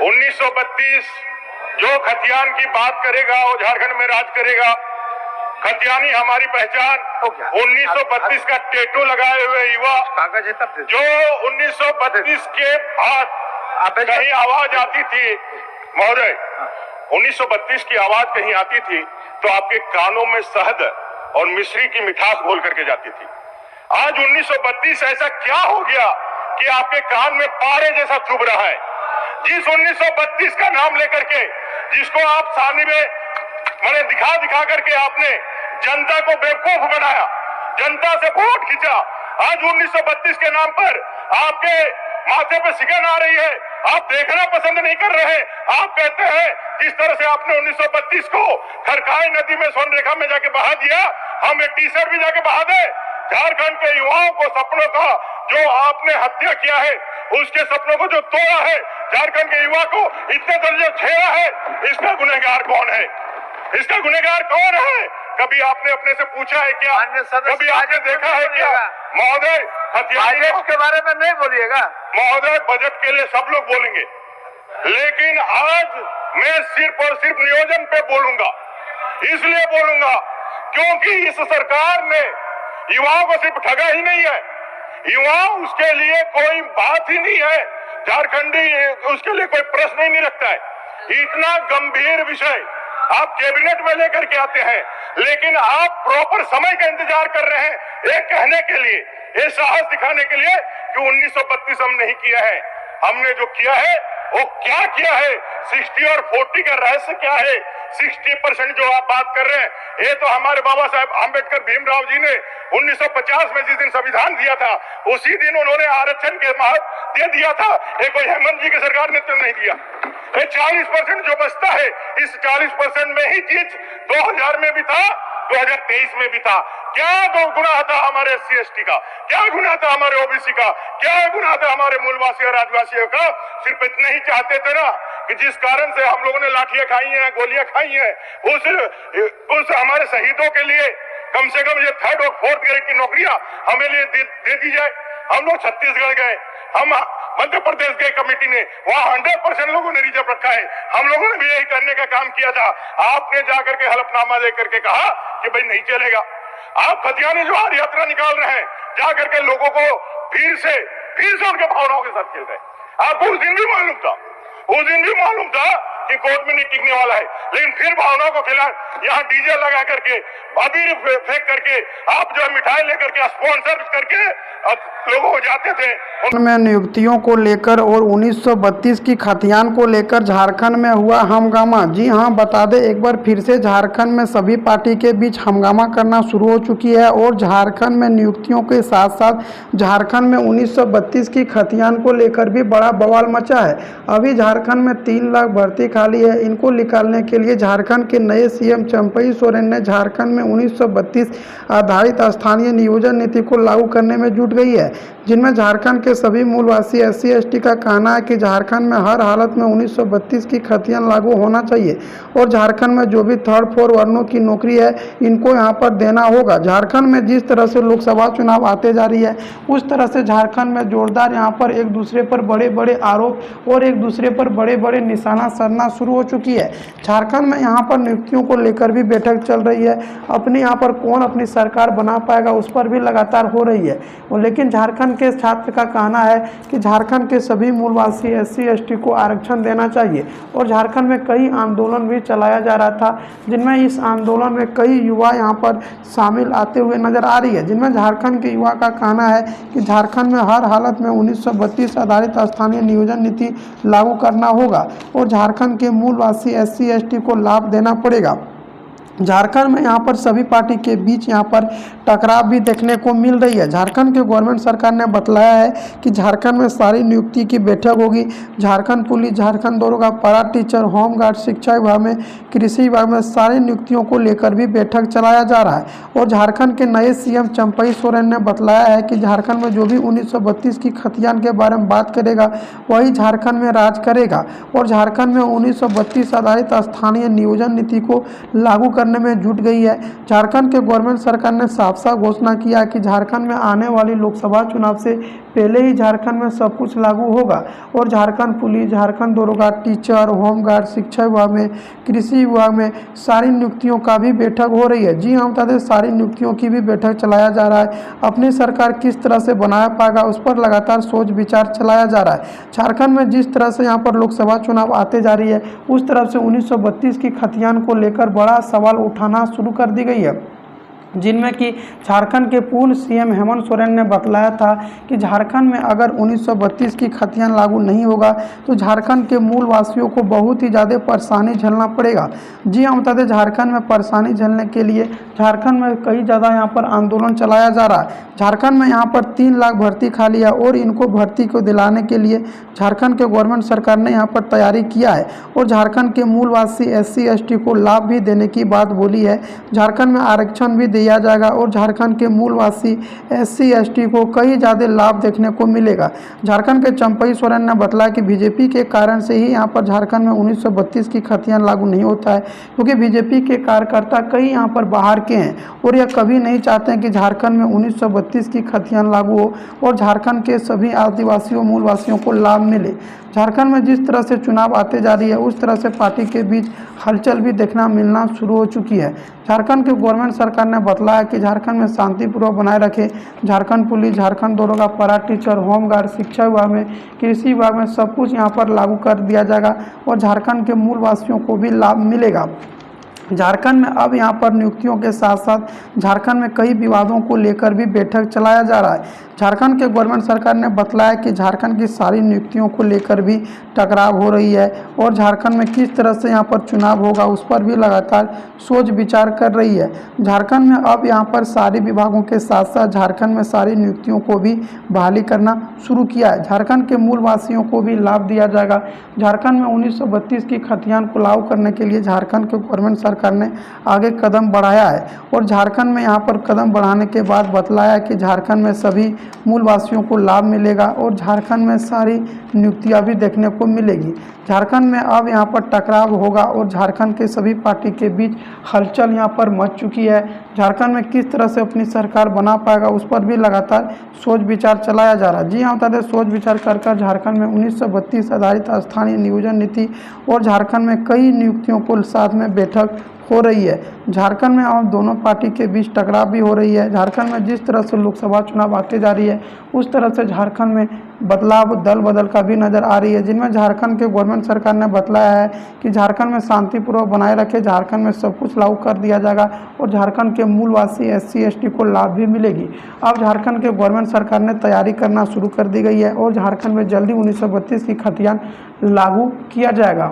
1932 जो खतियान की बात करेगा वो झारखंड में राज करेगा। खतियानी हमारी पहचान। 1932 का टैटू लगाए हुए युवा जो 1932 के बाद कहीं आवाज आती थी, महोदय 1932 की आवाज कहीं आती थी तो आपके कानों में शहद और मिश्री की मिठास घोल करके जाती थी। आज 1932 ऐसा क्या हो गया कि आपके कान में पारे जैसा चुभ रहा है? जिस 1932 का नाम लेकर के जिसको आप सामने में मैंने दिखा करके आपने जनता को बेवकूफ बनाया, जनता से वोट खींचा। आज 1932 के नाम पर आपके माथे पे सिकन आ रही है, आप देखना पसंद नहीं कर रहे। आप कहते हैं जिस तरह से आपने 1932 को खरकाई नदी में स्वर्ण रेखा में जाके बहा दिया, हम एक टी शर्ट भी जाके बहा दे। झारखंड के युवाओं को सपनों का जो आपने हत्या किया है, उसके सपनों को जो तोड़ा है, झारखंड के युवा को इतने दर्जे छेड़ा है, इसका गुनहगार कौन है? इसका गुनहगार कौन है? कभी आपने अपने से पूछा है क्या? कभी आपने देखा है क्या? महोदय बजट के बारे में नहीं बोलिएगा। महोदय बजट के लिए सब लोग बोलेंगे, लेकिन आज मैं सिर्फ और सिर्फ नियोजन पे बोलूंगा। इसलिए बोलूंगा क्योंकि इस सरकार ने युवाओं को सिर्फ ठगा ही नहीं है, युवा उसके लिए कोई बात ही नहीं है, झारखंडी उसके लिए कोई प्रश्न ही नहीं रखता है। इतना गंभीर विषय आप कैबिनेट में लेकर के आते हैं, लेकिन आप प्रॉपर समय का इंतजार कर रहे हैं एक कहने के लिए, ये साहस दिखाने के लिए कि 1932 हम नहीं किया है। हमने जो किया है वो क्या किया है? 60 और 40 का रहस्य क्या है? 60% जो आप बात कर रहे हैं, ये तो हमारे बाबा साहेब आंबेडकर भीमराव जी ने 1950 में जिस दिन संविधान दिया था उसी दिन उन्होंने आरक्षण के महत्व दे दिया था। ये कोई हेमंत जी की सरकार ने तो नहीं दिया। ये 40% जो बचता है, इस 40% में ही चीज 2000 में भी था, 2023 में भी था। क्या गुनाह था हमारे SC/ST का? क्या गुनाह था हमारे OBC का? क्या गुनाह था हमारे मूलवासी और आदिवासियों का? सिर्फ इतना ही चाहते थे ना कि जिस कारण से हम लोगों ने लाठियां खाई हैं, गोलियां खाई हैं, उस हमारे शहीदों के लिए कम से कम ये 3rd और 4th ग्रेड की नौकरियां हमें लिए दे दी जाए। हम लोग छत्तीसगढ़ गए, हम मध्य प्रदेश गए कमेटी ने, वहां 100% लोगों ने रिजर्व रखा है। हम लोगों ने भी यही करने का काम किया था। आपने जाकर के हलफनामा लेकर के कहा कि भाई नहीं चलेगा। आप खतियानी जो आर यात्रा निकाल रहे हैं, जाकर के लोगों को फिर से उनके भावनाओं के साथ खेल रहे हैं। आपको उस दिन भी मालूम था, उस दिन भी मालूम था कि कोर्ट में नहीं टिकने वाला है, लेकिन फिर भावनाओं को खिला यहाँ डीजे लगा करके, अबीर फेंक करके, आप जो मिठाई लेकर के स्पॉन्सर करके लोगों को जाते थे। में नियुक्तियों को लेकर और 1932 की खतियान को लेकर झारखंड में हुआ हंगामा। जी हां, बता दें एक बार फिर से झारखंड में सभी पार्टी के बीच हंगामा करना शुरू हो चुकी है और झारखंड में नियुक्तियों के साथ साथ झारखंड में 1932 की खतियान को लेकर भी बड़ा बवाल मचा है। अभी झारखंड में 3 लाख भर्ती खाली है। इनको निकालने के लिए झारखंड के नए CM चंपई सोरेन ने झारखंड में 1932 आधारित स्थानीय नियोजन नीति को लागू करने में जुट गई है, जिनमें झारखंड के सभी मूलवासी SC/ST का कहना है कि झारखंड में हर हालत में 1932 की खतियान लागू होना चाहिए और झारखंड में जो भी 3rd 4 वर्णों की नौकरी है इनको यहाँ पर देना होगा। झारखंड में जिस तरह से लोकसभा चुनाव आते जा रही है, उस तरह से झारखंड में जोरदार यहाँ पर एक दूसरे पर बड़े बड़े आरोप और एक दूसरे पर बड़े बड़े निशाना साधना शुरू हो चुकी है। झारखंड में यहाँ पर नियुक्तियों को लेकर भी बैठक चल रही है। अपनी यहाँ पर कौन अपनी सरकार बना पाएगा उस पर भी लगातार हो रही है। लेकिन झारखंड के छात्र का कहना है कि झारखंड के सभी मूलवासी SC/ST को आरक्षण देना चाहिए और झारखंड में कई आंदोलन भी चलाया जा रहा था, जिनमें इस आंदोलन में कई युवा यहाँ पर शामिल आते हुए नजर आ रही है, जिनमें झारखंड के युवा का कहना है कि झारखंड में हर हालत में 1932 आधारित स्थानीय नियोजन नीति लागू करना होगा और झारखंड के मूलवासी SC/ST को लाभ देना पड़ेगा। झारखंड में यहाँ पर सभी पार्टी के बीच यहाँ पर टकराव भी देखने को मिल रही है। झारखंड के गवर्नमेंट सरकार ने बतलाया है कि झारखंड में सारी नियुक्ति की बैठक होगी। झारखंड पुलिस, झारखंड दरोगा, पारा टीचर, होमगार्ड, शिक्षा विभाग में, कृषि विभाग में सारी नियुक्तियों को लेकर भी बैठक चलाया जा रहा है और झारखंड के नए CM चंपई सोरेन ने बतलाया है कि झारखंड में जो भी 1932 की खतियान के बारे में बात करेगा वही झारखंड में राज करेगा और झारखंड में 1932 आधारित स्थानीय नियोजन नीति को लागू करने में जुट गई है। झारखंड के गवर्नमेंट सरकार ने साफ साफ घोषणा किया कि झारखंड में आने वाली लोकसभा चुनाव से पहले ही झारखंड में सब कुछ लागू होगा और झारखंड पुलिस, झारखंड दरोगा, टीचर, होमगार्ड, शिक्षा विभाग में, कृषि विभाग में सारी नियुक्तियों का भी बैठक हो रही है। जी हाँ, बता दें सारी नियुक्तियों की भी बैठक चलाया जा रहा है। अपनी सरकार किस तरह से बना पाएगा उस पर लगातार सोच विचार चलाया जा रहा है। झारखंड में जिस तरह से यहाँ पर लोकसभा चुनाव आते जा रही है उस तरफ से 1932 की खतियान को लेकर बड़ा सवाल उठाना शुरू कर दी गई है, जिनमें कि झारखंड के पूर्व सीएम हेमंत सोरेन ने बतलाया था कि झारखंड में अगर 1932 की खतियान लागू नहीं होगा तो झारखंड के मूल वासियों को बहुत ही ज़्यादा परेशानी झेलना पड़ेगा। जी हाँ, बता दें झारखंड में परेशानी झेलने के लिए झारखंड में कई ज़्यादा यहाँ पर आंदोलन चलाया जा रहा है। झारखंड में यहाँ पर 3 लाख भर्ती खाली है और इनको भर्ती को दिलाने के लिए झारखंड के गवर्नमेंट सरकार ने यहाँ पर तैयारी किया है और झारखंड के मूलवासी SC ST को लाभ भी देने की बात बोली है। झारखंड में आरक्षण भी दिया जाएगा और झारखंड के मूलवासी SC ST को कई ज़्यादा लाभ देखने को मिलेगा। झारखंड के चंपई सोरेन ने बताया कि बीजेपी के कारण से ही यहाँ पर झारखंड में 1932 की खतियान लागू नहीं होता है, क्योंकि बीजेपी के कार्यकर्ता कई यहाँ पर बाहर के हैं और यह कभी नहीं चाहते हैं कि झारखंड में 1932 की खतियान लागू हो और झारखंड के सभी आदिवासियों मूलवासियों को लाभ मिले। झारखंड में जिस तरह से चुनाव आते जा रही है उस तरह से पार्टी के बीच हलचल भी देखना मिलना शुरू हो चुकी है। झारखंड के गवर्नमेंट सरकार ने बतलाया कि झारखंड में शांतिपूर्वक बनाए रखे झारखंड पुलिस, झारखंड दरोगा, पारा टीचर, होमगार्ड, शिक्षा विभाग में, कृषि विभाग में सब कुछ यहाँ पर लागू कर दिया जाएगा और झारखंड के मूलवासियों को भी लाभ मिलेगा। झारखंड में अब यहाँ पर नियुक्तियों के साथ साथ झारखंड में कई विवादों को लेकर भी बैठक चलाया जा रहा है। झारखंड के गवर्नमेंट सरकार ने बतलाया कि झारखंड की सारी नियुक्तियों को लेकर भी टकराव हो रही है और झारखंड में किस तरह से यहाँ पर चुनाव होगा उस पर भी लगातार सोच विचार कर रही है। झारखंड में अब यहाँ पर सारे विभागों के साथ साथ झारखंड में सारी नियुक्तियों को भी बहाली करना शुरू किया है। झारखंड के मूलवासियों को भी लाभ दिया जाएगा। झारखंड में 1932 की खतियान को लागू करने के लिए झारखंड के गवर्नमेंट सरकार ने आगे कदम बढ़ाया है और झारखंड में यहाँ पर कदम बढ़ाने के बाद बतलाया कि झारखंड में सभी मूलवासियों को लाभ मिलेगा और झारखंड में सारी नियुक्तियाँ भी देखने को मिलेगी। झारखंड में अब यहाँ पर टकराव होगा और झारखंड के सभी पार्टी के बीच हलचल यहाँ पर मच चुकी है। झारखंड में किस तरह से अपनी सरकार बना पाएगा उस पर भी लगातार सोच विचार चलाया जा रहा है। जी हाँ, बता दें सोच विचार कर झारखंड में 1932 आधारित स्थानीय नियोजन नीति और झारखंड में कई नियुक्तियों को साथ में बैठक हो रही है। झारखंड में अब दोनों पार्टी के बीच टकराव भी हो रही है। झारखंड में जिस तरह से लोकसभा चुनाव आते जा रही है उस तरह से झारखंड में बदलाव दल बदल का भी नज़र आ रही है, जिनमें झारखंड के गवर्नमेंट सरकार ने बतलाया है कि झारखंड में शांतिपूर्वक बनाए रखे, झारखंड में सब कुछ लागू कर दिया जाएगा और झारखंड के मूलवासी SC ST को लाभ भी मिलेगी। अब झारखंड के गवर्नमेंट सरकार ने तैयारी करना शुरू कर दी गई है और झारखंड में जल्दी 1932 की खतियान लागू किया जाएगा।